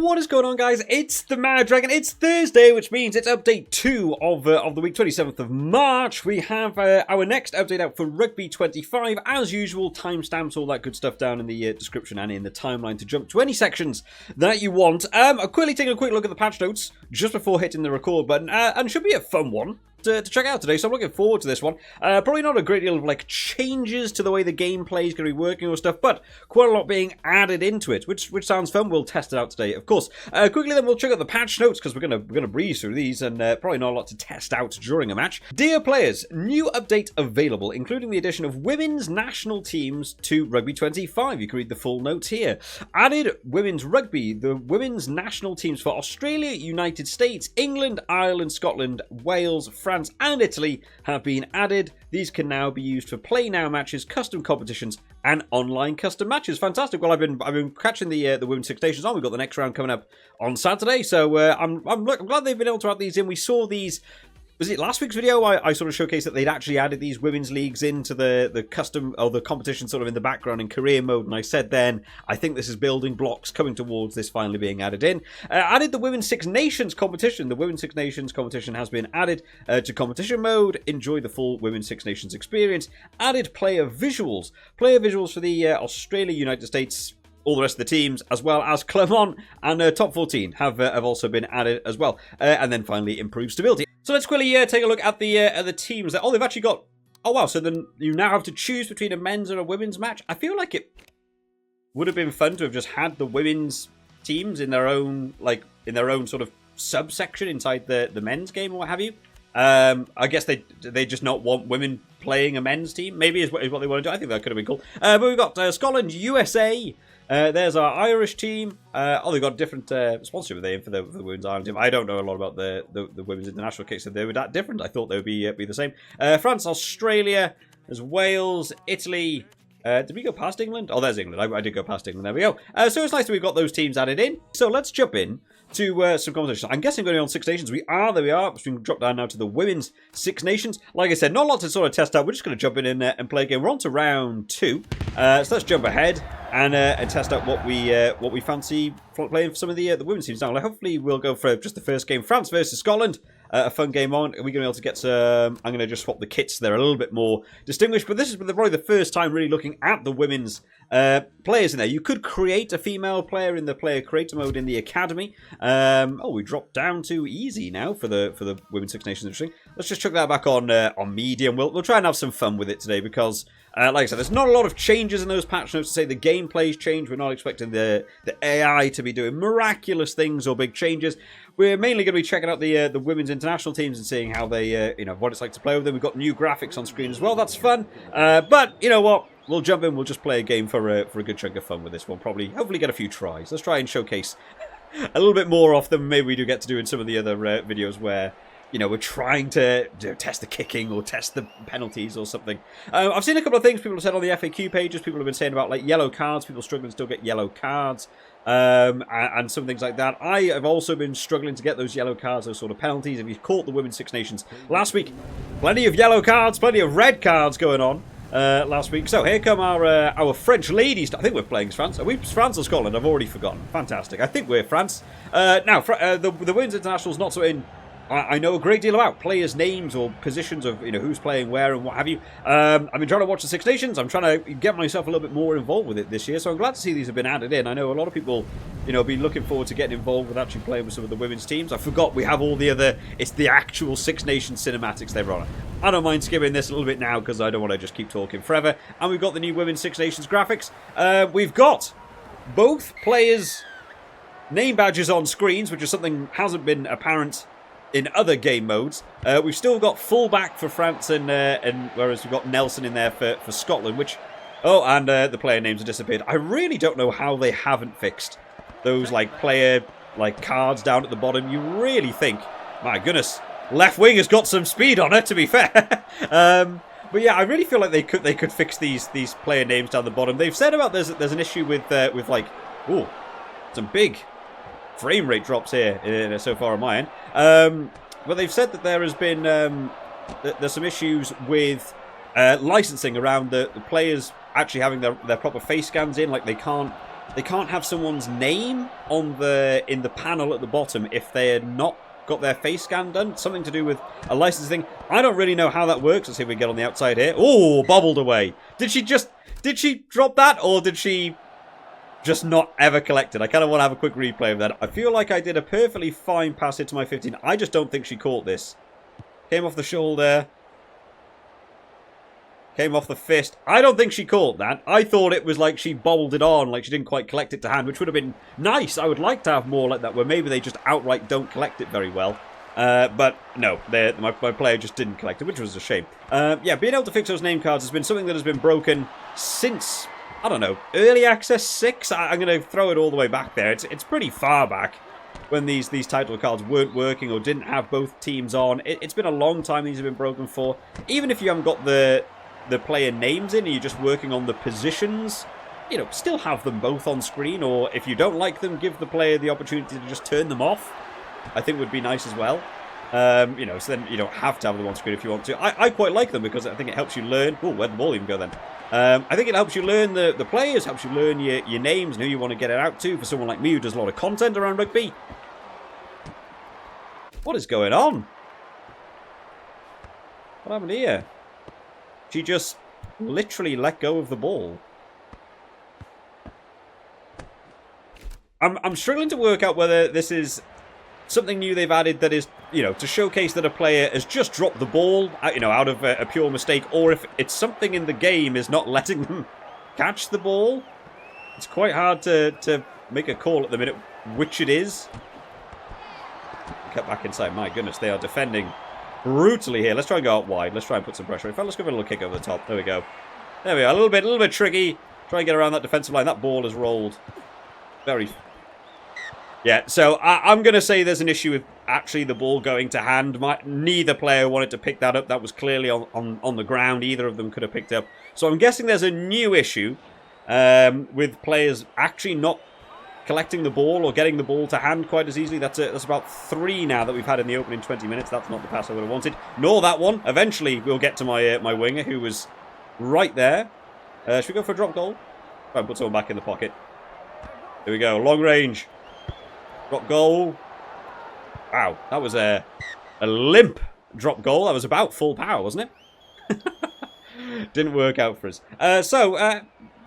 What is going on, guys? It's the Mad Dragon. It's Thursday, which means it's update 2 of the week, 27th of March. We have our next update out for Rugby 25. As usual, timestamps, all that good stuff down in the description and in the timeline to jump to any sections that you want. I'm quickly taking a quick look at the patch notes just before hitting the record button, and should be a fun one to check out today, so I'm looking forward to this one. Probably not a great deal of like changes to the way the gameplay is going to be working or stuff, but quite a lot being added into it, which sounds fun. We'll test it out today, of course. Quickly then, we'll check out the patch notes because we're gonna breeze through these, and probably not a lot to test out during a match. Dear players, new update available, including the addition of women's national teams to Rugby 25. You can read the full notes here. Added women's rugby. The women's national teams for Australia, United States, England, Ireland, Scotland, Wales, France, and Italy have been added. These can now be used for play now matches, custom competitions, and online custom matches. Fantastic. Well, I've been catching the women's Six Nations on. We've got the next round coming up on Saturday, so I'm glad they've been able to add these in. We saw these. Was it last week's video? I sort of showcased that they'd actually added these women's leagues into the custom, or the competition sort of in the background in career mode, and I said then, I think this is building blocks coming towards this finally being added in. Added the Women's Six Nations competition. The Women's Six Nations competition has been added to competition mode. Enjoy the full Women's Six Nations experience. Added player visuals. Player visuals for the Australia, United States, all the rest of the teams, as well as Clermont and Top 14 have also been added as well. And then finally, improved stability. So let's quickly take a look at the teams. Oh, they've actually got... Oh, wow. So then you now have to choose between a men's and a women's match. I feel like it would have been fun to have just had the women's teams in their own, sort of subsection inside the men's game or what have you. I guess they just not want women playing a men's team. Maybe is what they want to do. I think that could have been cool. But we've got Scotland, USA. There's our Irish team. They've got a different sponsorship for the Women's Ireland team. I don't know a lot about the Women's International Kick, so they were that different. I thought they would be the same. France, Australia, there's Wales, Italy. Did we go past England? Oh, there's England. I did go past England. There we go. So it's nice that we've got those teams added in. So let's jump in to some competitions. I'm guessing going on Six Nations. There we are. We can drop down now to the Women's Six Nations. Like I said, not a lot to sort of test out. We're just going to jump in and play a game. We're on to round 2. So let's jump ahead and test out what we fancy playing for some of the women's teams now. Like, hopefully we'll go for just the first game. France versus Scotland. A fun game on. Are we going to be able to get some... I'm going to just swap the kits. They're a little bit more distinguished. But this is probably the first time really looking at the women's players in there. You could create a female player in the player creator mode in the academy. We dropped down to easy now for the Women's Six Nations. Interesting. Let's just chuck that back on medium. We'll try and have some fun with it today because... like I said, there's not a lot of changes in those patch notes to say the gameplay's changed. We're not expecting the AI to be doing miraculous things or big changes. We're mainly going to be checking out the women's international teams and seeing how they, what it's like to play with them. We've got new graphics on screen as well. That's fun. But you know what? We'll jump in. We'll just play a game for a good chunk of fun with this one. Hopefully get a few tries. Let's try and showcase a little bit more off than maybe we do get to do in some of the other videos where... we're trying to test the kicking or test the penalties or something. I've seen a couple of things people have said on the FAQ pages. People have been saying about like yellow cards. People struggling to still get yellow cards and some things like that. I have also been struggling to get those yellow cards, those sort of penalties. If you caught the Women's Six Nations last week, plenty of yellow cards, plenty of red cards going on last week. So here come our French ladies. I think we're playing France. Are we France or Scotland? I've already forgotten. Fantastic. I think we're France. Now, the Women's International's not so in... I know a great deal about players' names or positions of who's playing where and what have you. I've been trying to watch the Six Nations. I'm trying to get myself a little bit more involved with it this year, so I'm glad to see these have been added in. I know a lot of people, have been looking forward to getting involved with actually playing with some of the women's teams. I forgot we have all the other. It's the actual Six Nations cinematics they've run. I don't mind skipping this a little bit now because I don't want to just keep talking forever. And we've got the new Women's Six Nations graphics. We've got both players' name badges on screens, which is something hasn't been apparent in other game modes. We've still got fullback for France and whereas we've got Nelson in there for Scotland, which... Oh, and the player names have disappeared. I really don't know how they haven't fixed those player cards down at the bottom. You really think, my goodness, left wing has got some speed on it, to be fair. But yeah, I really feel like they could fix these player names down the bottom. They've said about there's an issue with some big frame rate drops here so far on my end. But they've said that there has been there's some issues with licensing around the players actually having their proper face scans in. Like they can't they can't have someone's name on in the panel at the bottom if they're not got their face scan done. Something to do with a license thing. I don't really know how that works. Let's see if we get on the outside here. Oh, bobbled away. Did she drop that, or did she just not ever collect it? I kind of want to have a quick replay of that. I feel like I did a perfectly fine pass it to my 15. I just don't think she caught this. Came off the shoulder. Came off the fist. I don't think she caught that. I thought it was like she bobbled it on, like she didn't quite collect it to hand, which would have been nice. I would like to have more like that, where maybe they just outright don't collect it very well. But no, my player just didn't collect it, which was a shame. Yeah, being able to fix those name cards has been something that has been broken since, I don't know, early access 6? I'm going to throw it all the way back there. It's pretty far back when these title cards weren't working or didn't have both teams on. It's been a long time these have been broken for. Even if you haven't got the player names in and you're just working on the positions, you know, still have them both on screen, or if you don't like them, give the player the opportunity to just turn them off. I think would be nice as well. You know, so then you don't have to have them on screen if you want to. I quite like them because I think it helps you learn. Oh, where'd the ball even go then? I think it helps you learn the players, helps you learn your names and who you want to get it out to. For someone like me who does a lot of content around rugby. What is going on? What happened here? She just literally let go of the ball. I'm struggling to work out whether this is something new they've added that is, you know, to showcase that a player has just dropped the ball, you know, out of a pure mistake, or if it's something in the game is not letting them catch the ball. It's quite hard to make a call at the minute which it is. Cut back inside. My goodness, they are defending brutally here. Let's try and go out wide. Let's try and put some pressure. In fact, let's give it a little kick over the top. There we go. There we are. A little bit tricky. Try and get around that defensive line. That ball has rolled very... Yeah, so I'm going to say there's an issue with actually the ball going to hand. Neither player wanted to pick that up. That was clearly on the ground. Either of them could have picked up. So I'm guessing there's a new issue with players actually not collecting the ball or getting the ball to hand quite as easily. That's about 3 now that we've had in the opening 20 minutes. That's not the pass I would have wanted. Nor that one. Eventually, we'll get to my winger, who was right there. Should we go for a drop goal? Try and put someone back in the pocket. Here we go. Long range. Drop goal. Wow. That was a limp drop goal. That was about full power, wasn't it? Didn't work out for us.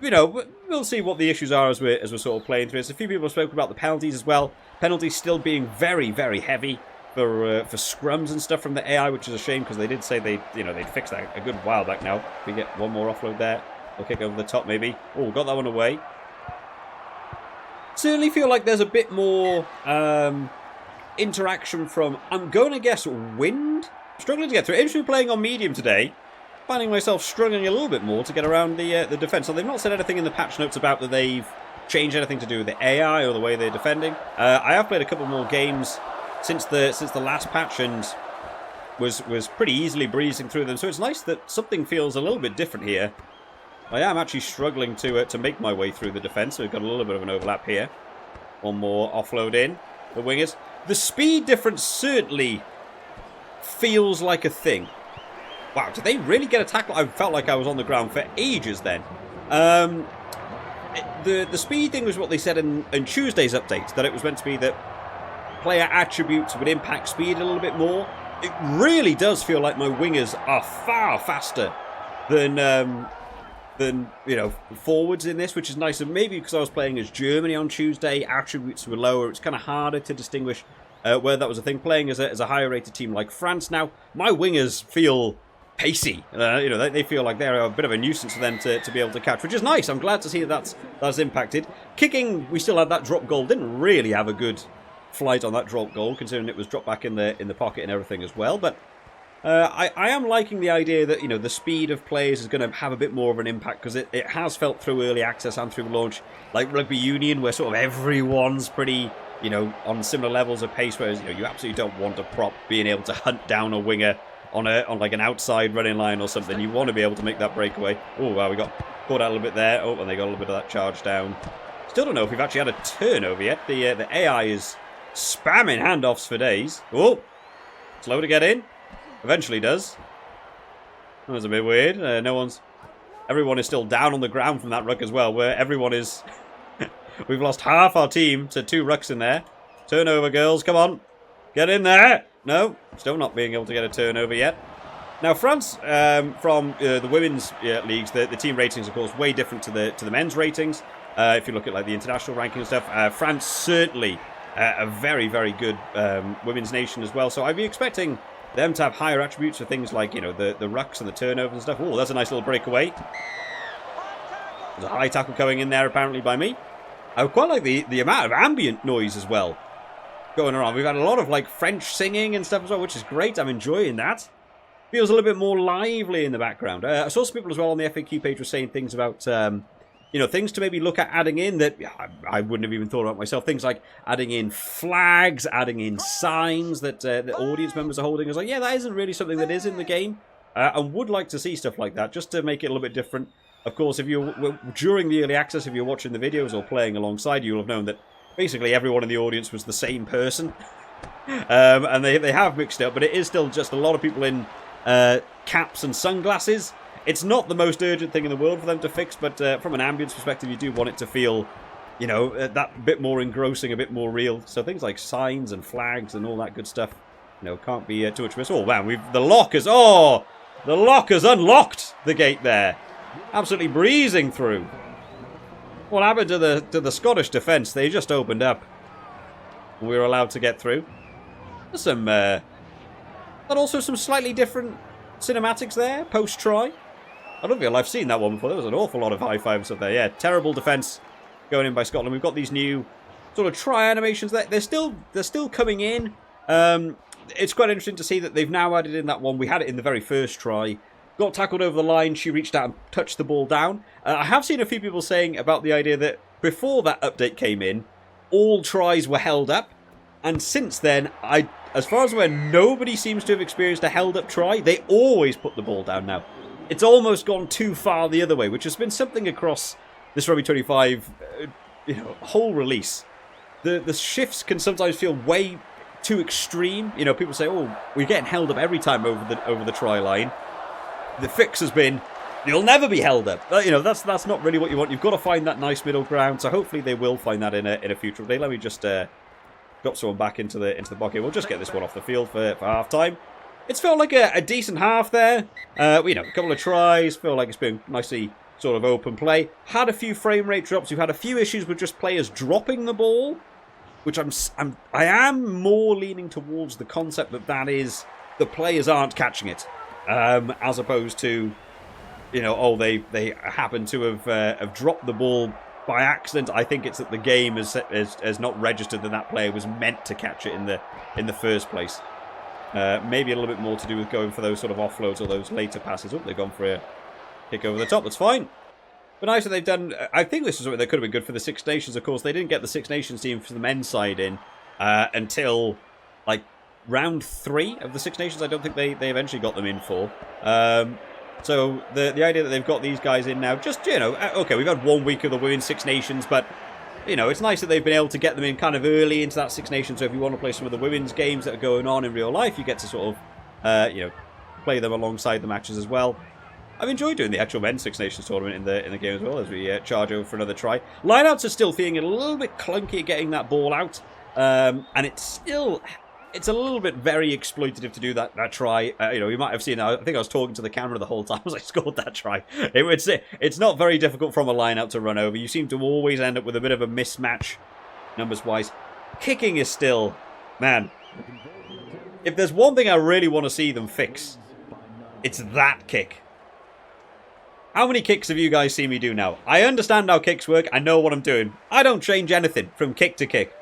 You know, we'll see what the issues are as we're sort of playing through this. A few people have spoken about the penalties as well. Penalties still being very, very heavy for scrums and stuff from the AI, which is a shame because they did say they'd fix that a good while back now. We get one more offload there. We'll kick over the top maybe. Oh, got that one away. Certainly feel like there's a bit more interaction from, I'm going to guess, wind. Struggling to get through. Interesting playing on medium today. Finding myself struggling a little bit more to get around the defence. So they've not said anything in the patch notes about that they've changed anything to do with the AI or the way they're defending. I have played a couple more games since the last patch and was pretty easily breezing through them. So it's nice that something feels a little bit different here. I am actually struggling to make my way through the defence. So we've got a little bit of an overlap here. One more offload in. The wingers. The speed difference certainly feels like a thing. Wow, did they really get a tackle? I felt like I was on the ground for ages then. The speed thing was what they said in Tuesday's update, that it was meant to be that player attributes would impact speed a little bit more. It really does feel like my wingers are far faster than you know, forwards in this, which is nice. And maybe because I was playing as Germany on Tuesday, attributes were lower. It's kind of harder to distinguish where that was a thing. Playing as a higher rated team like France now, my wingers feel pacey. You know, they feel like they're a bit of a nuisance for them to be able to catch, which is nice. I'm glad to see that's impacted. Kicking, we still had that drop goal. Didn't really have a good flight on that drop goal, considering it was dropped back in the pocket and everything as well. But I am liking the idea that, you know, the speed of players is going to have a bit more of an impact, because it has felt through early access and through launch, like Rugby Union, where sort of everyone's pretty, you know, on similar levels of pace, whereas, you know, you absolutely don't want a prop being able to hunt down a winger on like an outside running line or something. You want to be able to make that breakaway. Oh, wow, we got caught out a little bit there. Oh, and they got a little bit of that charge down. Still don't know if we've actually had a turnover yet. The AI is spamming handoffs for days. Oh, slow to get in. Eventually does. That was a bit weird. Everyone is still down on the ground from that ruck as well, where everyone is We've lost half our team to 2 rucks in there. Turnover, girls. Come on. Get in there. No, still not being able to get a turnover yet. Now, France, from the women's leagues, the team ratings, of course, way different to the men's ratings. If you look at like the international ranking and stuff, France certainly a very, very good women's nation as well. So I'd be expecting them to have higher attributes for things like, you know, the rucks and the turnovers and stuff. Oh, that's a nice little breakaway. There's a high tackle coming in there, apparently, by me. I quite like the amount of ambient noise as well going around. We've had a lot of like French singing and stuff as well, which is great. I'm enjoying that. Feels a little bit more lively in the background. I saw some people as well on the FAQ page were saying things about, you know, things to maybe look at adding in that I wouldn't have even thought about myself. Things like adding in flags, adding in signs that the audience members are holding. I was like, yeah, that isn't really something that is in the game. I would like to see stuff like that, just to make it a little bit different. Of course, if you're during the early access, if you're watching the videos or playing alongside, you'll have known that basically everyone in the audience was the same person. And they have mixed it up, but it is still just a lot of people in caps and sunglasses. It's not the most urgent thing in the world for them to fix, but from an ambience perspective, you do want it to feel, you know, that bit more engrossing, a bit more real. So things like signs and flags and all that good stuff, you know, can't be too much miss. Oh man, the lock has unlocked the gate there, absolutely breezing through. What happened to the Scottish defence? They just opened up. We were allowed to get through. There's some, but also some slightly different cinematics there post-try. I don't feel I've seen that one before. There was an awful lot of high fives up there. Yeah, terrible defence going in by Scotland. We've got these new sort of try animations there. They're still coming in. It's quite interesting to see that they've now added in that one. We had it in the very first try. Got tackled over the line. She reached out and touched the ball down. I have seen a few people saying about the idea that before that update came in, all tries were held up. And since then, as far as I'm aware, nobody seems to have experienced a held-up try. They always put the ball down now. It's almost gone too far the other way, which has been something across this Rugby 25 whole release. The shifts can sometimes feel way too extreme. You know, people say, oh, we're getting held up every time over the try line. The fix has been, you'll never be held up. You know, that's not really what you want. You've got to find that nice middle ground. So hopefully they will find that in a future day. Let me just drop someone back into the bucket. We'll just get this one off the field for half time. It's felt like a decent half there. You know, a couple of tries. Feel like it's been nicely sort of open play. Had a few frame rate drops. We've had a few issues with just players dropping the ball, which I am more leaning towards the concept that is the players aren't catching it, as opposed to, you know, oh, they happen to have dropped the ball by accident. I think it's that the game has not registered that player was meant to catch it in the first place. Maybe a little bit more to do with going for those sort of offloads or those later passes. Oh, they've gone for a kick over the top. That's fine. But nice that they've done. I think this is something that could have been good for the Six Nations. Of course, they didn't get the Six Nations team for the men's side in until like round 3 of the Six Nations. I don't think they eventually got them in for. So the idea that they've got these guys in now, just, you know, okay, we've had 1 week of the Women's Six Nations, but, you know, it's nice that they've been able to get them in kind of early into that Six Nations. So if you want to play some of the women's games that are going on in real life, you get to sort of, you know, play them alongside the matches as well. I've enjoyed doing the actual men's Six Nations tournament in the game as well, as we charge over for another try. Lineouts are still feeling a little bit clunky at getting that ball out, and it's a little bit very exploitative to do that try. You know, you might have seen, I think I was talking to the camera the whole time as I scored that try. It's not very difficult from a line-out to run over. You seem to always end up with a bit of a mismatch, numbers-wise. Kicking is still, man, if there's one thing I really want to see them fix, it's that kick. How many kicks have you guys seen me do now? I understand how kicks work. I know what I'm doing. I don't change anything from kick to kick.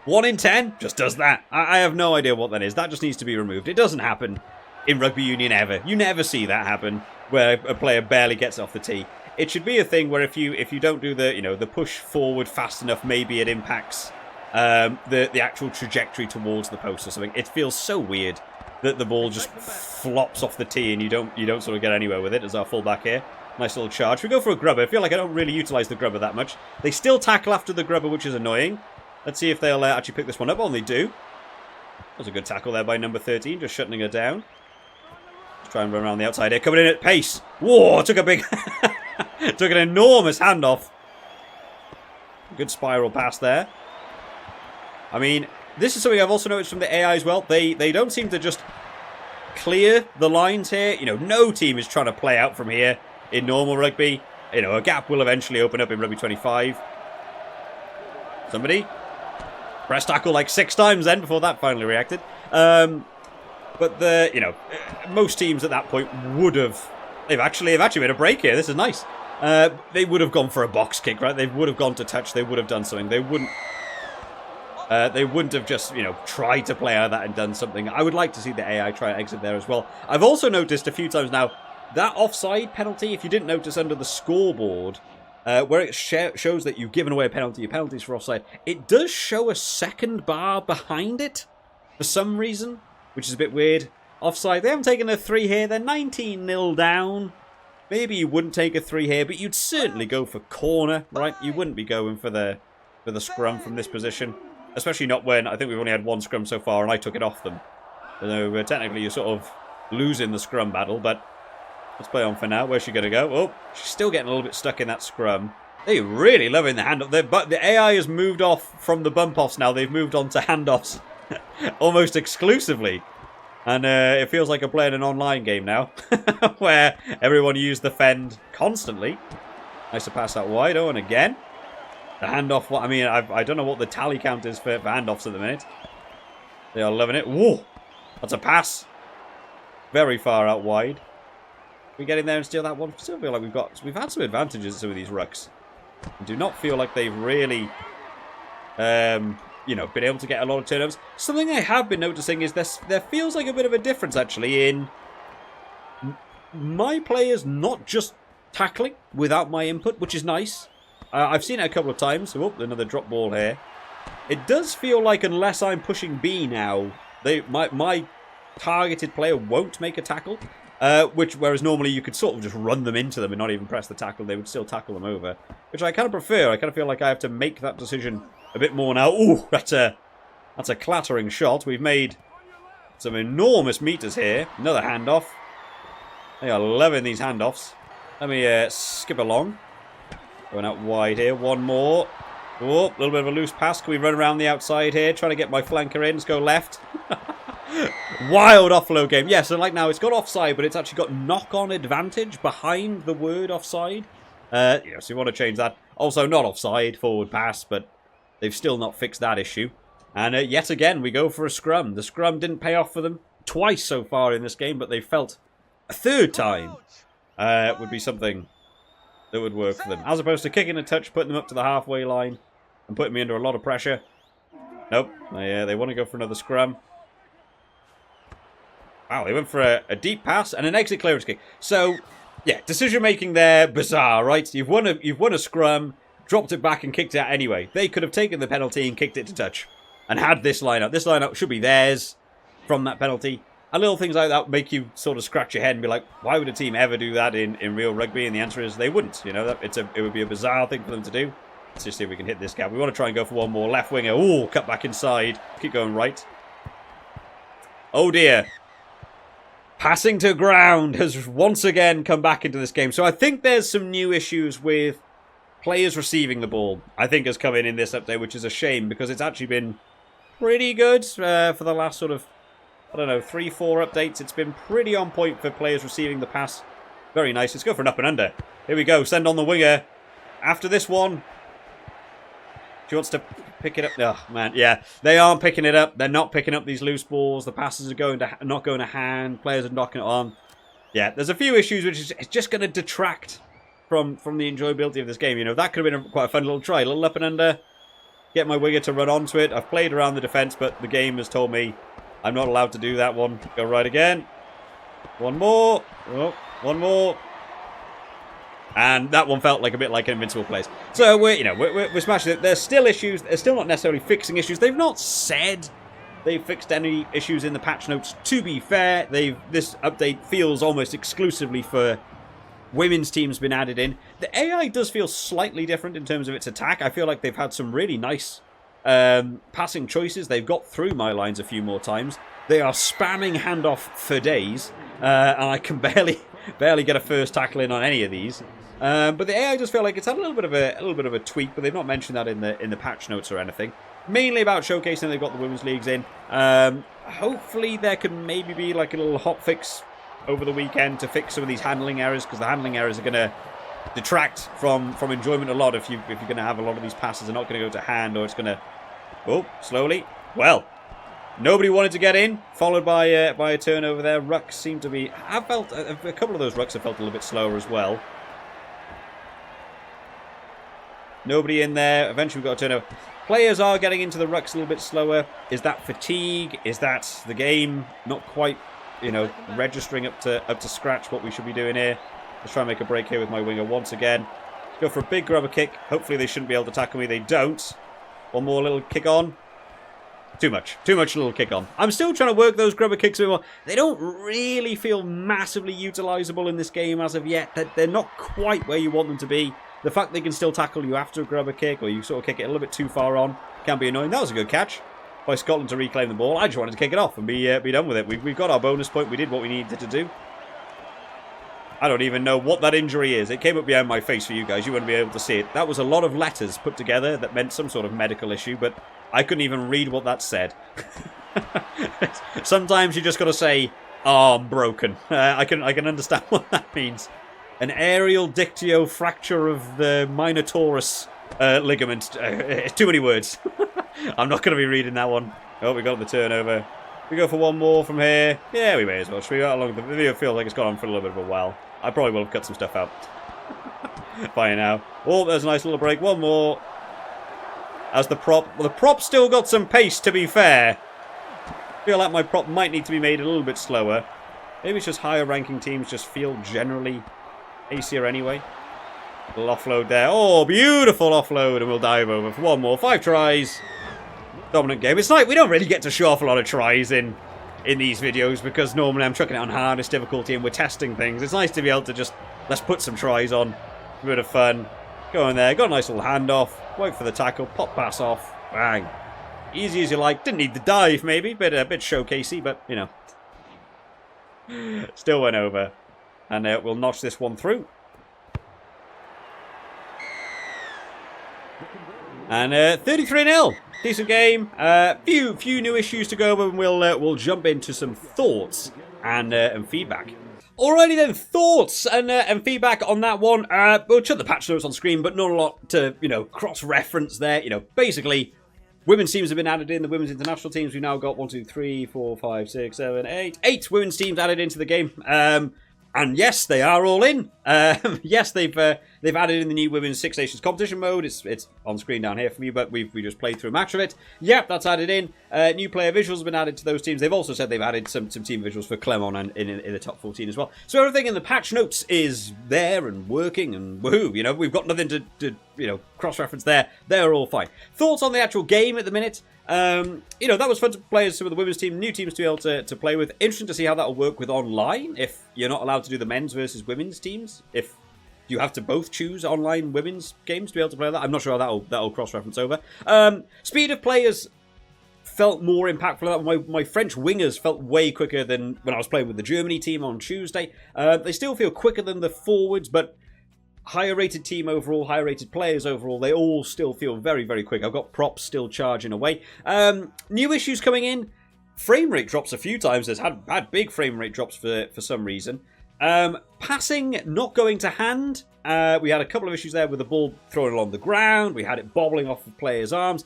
1 in 10 just does that. I have no idea what that is. That just needs to be removed. It doesn't happen in rugby union ever. You never see that happen where a player barely gets off the tee. It should be a thing where if you don't do the push forward fast enough, maybe it impacts the actual trajectory towards the post or something. It feels so weird that the ball just flops off the tee and you don't sort of get anywhere with it. As our fullback here. Nice little charge. We go for a grubber. I feel like I don't really utilise the grubber that much. They still tackle after the grubber, which is annoying. Let's see if they'll actually pick this one up. Oh, they do. That was a good tackle there by number 13, just shutting her down. Let's try and run around the outside here. Coming in at pace. Whoa, took a big... took an enormous handoff. Good spiral pass there. I mean, this is something I've also noticed from the AI as well. They don't seem to just clear the lines here. You know, no team is trying to play out from here in normal rugby. You know, a gap will eventually open up in Rugby 25. Somebody press tackle like 6 times then before that finally reacted. But most teams at that point would have. They've actually made a break here. This is nice. They would have gone for a box kick, right? They would have gone to touch. They would have done something. They wouldn't have just, tried to play out of that and done something. I would like to see the AI try to exit there as well. I've also noticed a few times now that offside penalty, if you didn't notice under the scoreboard, where it shows that you've given away a penalty, your penalties for offside, it does show a second bar behind it for some reason, which is a bit weird. Offside, they haven't taken a 3 here. They're 19-0 down. Maybe you wouldn't take a 3 here, but you'd certainly go for corner, right? You wouldn't be going for the scrum from this position. Especially not when, I think we've only had 1 scrum so far, and I took it off them. So technically you're sort of losing the scrum battle, but let's play on for now. Where's she going to go? Oh, she's still getting a little bit stuck in that scrum. They're really loving the handoff. But the AI has moved off from the bump-offs now. They've moved on to handoffs almost exclusively. And it feels like I'm playing an online game now, where everyone used the fend constantly. Nice to pass that wide. Oh, and again. The handoff, I mean, I don't know what the tally count is for handoffs at the minute. They are loving it. Whoa! That's a pass. Very far out wide. We get in there and steal that one. I still feel like we've had some advantages at some of these rucks. I do not feel like they've really, been able to get a lot of turnovers. Something I have been noticing is there feels like a bit of a difference, actually, in my players not just tackling without my input, which is nice. I've seen it a couple of times. Oh, another drop ball here. It does feel like unless I'm pushing B now, my targeted player won't make a tackle. Whereas normally you could sort of just run them into them and not even press the tackle. They would still tackle them over, which I kind of prefer. I kind of feel like I have to make that decision a bit more now. Ooh, that's a clattering shot. We've made some enormous meters here. Another handoff. They are loving these handoffs. Let me skip along. Going out wide here. One more. Oh, a little bit of a loose pass. Can we run around the outside here? Trying to get my flanker in. Let's go left. Wild offload game. Yeah, so like now it's got offside, but it's actually got knock-on advantage behind the word offside. So you want to change that. Also not offside, forward pass, but they've still not fixed that issue. And yet again, we go for a scrum. The scrum didn't pay off for them twice so far in this game, but they felt a third time would be something that would work for them. As opposed to kicking a touch, putting them up to the halfway line, and putting me under a lot of pressure. Nope. They want to go for another scrum. Wow, they went for a deep pass and an exit clearance kick. So, yeah, decision making there, bizarre, right? You've won a scrum, dropped it back and kicked it out anyway. They could have taken the penalty and kicked it to touch, and had this lineup. This lineup should be theirs from that penalty. And little things like that make you sort of scratch your head and be like, why would a team ever do that in real rugby? And the answer is they wouldn't. It would be a bizarre thing for them to do. Let's just see if we can hit this gap. We want to try and go for one more. Left winger. Ooh, cut back inside. Keep going right. Oh dear. Passing to ground has once again come back into this game. So I think there's some new issues with players receiving the ball, I think, has come in this update, which is a shame because it's actually been pretty good for the last sort of, 3-4 updates. It's been pretty on point for players receiving the pass. Very nice. Let's go for an up and under. Here we go. Send on the winger. After this one. She wants to pick it up. Oh, man. Yeah, they aren't picking it up. They're not picking up these loose balls. The passes are not going to hand. Players are knocking it on. Yeah, there's a few issues which is just going to detract from the enjoyability of this game. That could have been quite a fun little try. A little up and under. Get my winger to run onto it. I've played around the defence, but the game has told me I'm not allowed to do that one. Go right again. One more. Oh, one more. And that one felt like a bit like an Invincible Players. So we're smashing it. There's still issues. They're still not necessarily fixing issues. They've not said they've fixed any issues in the patch notes. To be fair, this update feels almost exclusively for women's teams been added in. The AI does feel slightly different in terms of its attack. I feel like they've had some really nice passing choices. They've got through my lines a few more times. They are spamming handoff for days, and I can barely get a first tackle in on any of these. But the AI does feel like it's had a little bit of a tweak, but they've not mentioned that in the patch notes or anything. Mainly about showcasing they've got the women's leagues in. Hopefully there can maybe be like a little hot fix over the weekend to fix some of these handling errors, because the handling errors are going to detract from enjoyment a lot if you're going to have a lot of these passes are not going to go to hand, or it's going to... Oh, slowly. Well, nobody wanted to get in, followed by a turnover there. Rucks seem to be... I felt a couple of those rucks have felt a little bit slower as well. Nobody in there. Eventually we've got a turnover. Players are getting into the rucks a little bit slower. Is that fatigue? Is that the game not quite, registering up to scratch what we should be doing here? Let's try and make a break here with my winger once again. Let's go for a big grubber kick. Hopefully they shouldn't be able to tackle me. They don't. One more little kick on. Too much little kick on. I'm still trying to work those grubber kicks a bit more. They don't really feel massively utilisable in this game as of yet. They're not quite where you want them to be. The fact they can still tackle you after a grubber kick, or you sort of kick it a little bit too far on, can be annoying. That was a good catch by Scotland to reclaim the ball. I just wanted to kick it off and be done with it. We've got our bonus point. We did what we needed to do. I don't even know what that injury is. It came up behind my face for you guys. You wouldn't be able to see it. That was a lot of letters put together that meant some sort of medical issue, but I couldn't even read what that said. Sometimes you just got to say, arm broken. I can understand what that means. An aerial dictio fracture of the minotaurus ligament. Too many words. I'm not going to be reading that one. Oh, we got the turnover. We go for one more from here. Yeah, we may as well. Should we go along? The video feels like it's gone on for a little bit of a while. I probably will have cut some stuff out by now. Oh, there's a nice little break. One more. As the prop. Well, the prop still got some pace, to be fair. I feel like my prop might need to be made a little bit slower. Maybe it's just higher ranking teams just feel generally easier anyway. Little offload there. Oh, beautiful offload. And we'll dive over for one more. 5 tries. Dominant game. It's like we don't really get to show off a lot of tries in these videos, because normally I'm chucking it on hardest difficulty and we're testing things. It's nice to be able to just, let's put some tries on. A bit of fun. Go in there. Got a nice little handoff. Wait for the tackle. Pop pass off. Bang. Easy as you like. Didn't need the dive maybe. A bit showcasey, but still went over. And we'll notch this one through. And 33-0. Decent game. Few new issues to go over, and we'll jump into some thoughts and feedback. Alrighty then, thoughts and feedback on that one. We'll chuck the patch notes on screen, but not a lot to cross-reference there. Basically, women's teams have been added in. The women's international teams, we've now got 1, 2, 3, 4, 5, 6, 7, 8. 8 women's teams added into the game. And yes, they are all in. Yes, they've added in the new women's Six Nations competition mode. It's on screen down here for me, but we just played through a match of it. Yep, that's added in. New player visuals have been added to those teams. They've also said they've added some team visuals for Clermont and in the top 14 as well. So everything in the patch notes is there and working, and woohoo! We've got nothing to cross-reference there. They're all fine. Thoughts on the actual game at the minute? That was fun to play as some of the women's team, new teams to be able to play with. Interesting to see how that will work with online, if you're not allowed to do the men's versus women's teams. If you have to both choose online women's games to be able to play that. I'm not sure how that'll cross-reference over. Speed of players felt more impactful. My French wingers felt way quicker than when I was playing with the Germany team on Tuesday. They still feel quicker than the forwards, but higher rated team overall, higher rated players overall, they all still feel very, very quick. I've got props still charging away. New issues coming in. Frame rate drops a few times. There's had big frame rate drops for some reason. Passing not going to hand. We had a couple of issues there with the ball thrown along the ground. We had it bobbling off the players' arms.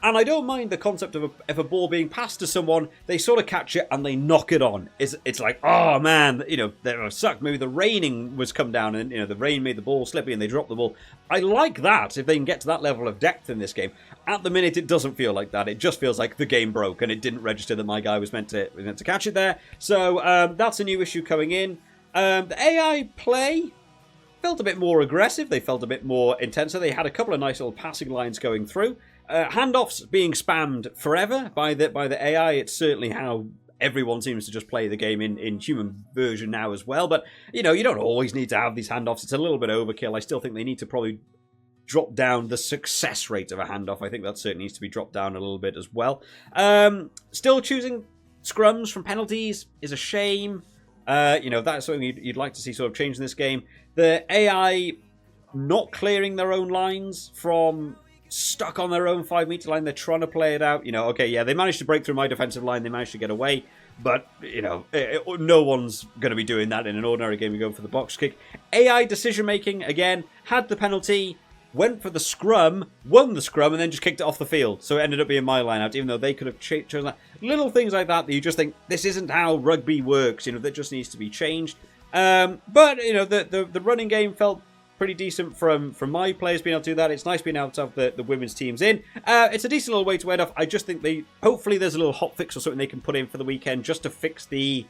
And I don't mind the concept of a ball being passed to someone, they sort of catch it and they knock it on. It's like, oh man, that sucked. Maybe the raining was come down and, the rain made the ball slippy and they dropped the ball. I like that if they can get to that level of depth in this game. At the minute, it doesn't feel like that. It just feels like the game broke and it didn't register that my guy was meant to catch it there. So that's a new issue coming in. The AI play felt a bit more aggressive. They felt a bit more intense. They had a couple of nice little passing lines going through. Handoffs being spammed forever by the AI. It's certainly how everyone seems to just play the game in human version now as well. But, you don't always need to have these handoffs. It's a little bit overkill. I still think they need to probably drop down the success rate of a handoff. I think that certainly needs to be dropped down a little bit as well. Still choosing scrums from penalties is a shame. That's something you'd like to see sort of change in this game. The AI not clearing their own lines from stuck on their own 5-meter line. They're trying to play it out. You know, okay, yeah, they managed to break through my defensive line. They managed to get away. But, you know, no one's going to be doing that in an ordinary game. We go for the box kick. AI decision-making, again, had the penalty, went for the scrum, won the scrum, and then just kicked it off the field. So it ended up being my line-out, even though they could have chosen that. Little things like that you just think, this isn't how rugby works. You know, that just needs to be changed. But, you know, the running game felt pretty decent from my players being able to do that. It's nice being able to have the women's teams in. It's a decent little way to end off. I just think hopefully there's a little hot fix or something they can put in for the weekend just to fix the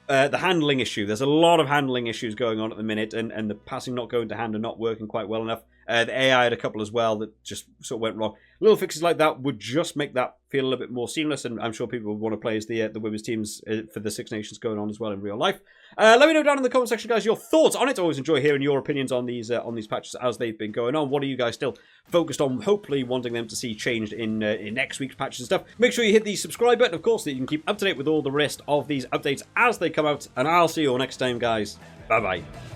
handling issue. There's a lot of handling issues going on at the minute, and the passing not going to hand and not working quite well enough. The AI had a couple as well that just sort of went wrong. Little fixes like that would just make that feel a little bit more seamless, and I'm sure people would want to play as the women's teams for the Six Nations going on as well in real life. Let me know down in the comment section, guys, your thoughts on it. I always enjoy hearing your opinions on these patches as they've been going on. What are you guys still focused on, hopefully wanting them to see changed in next week's patches and stuff? Make sure you hit the subscribe button, of course, so that you can keep up to date with all the rest of these updates as they come out, and I'll see you all next time, guys. Bye-bye.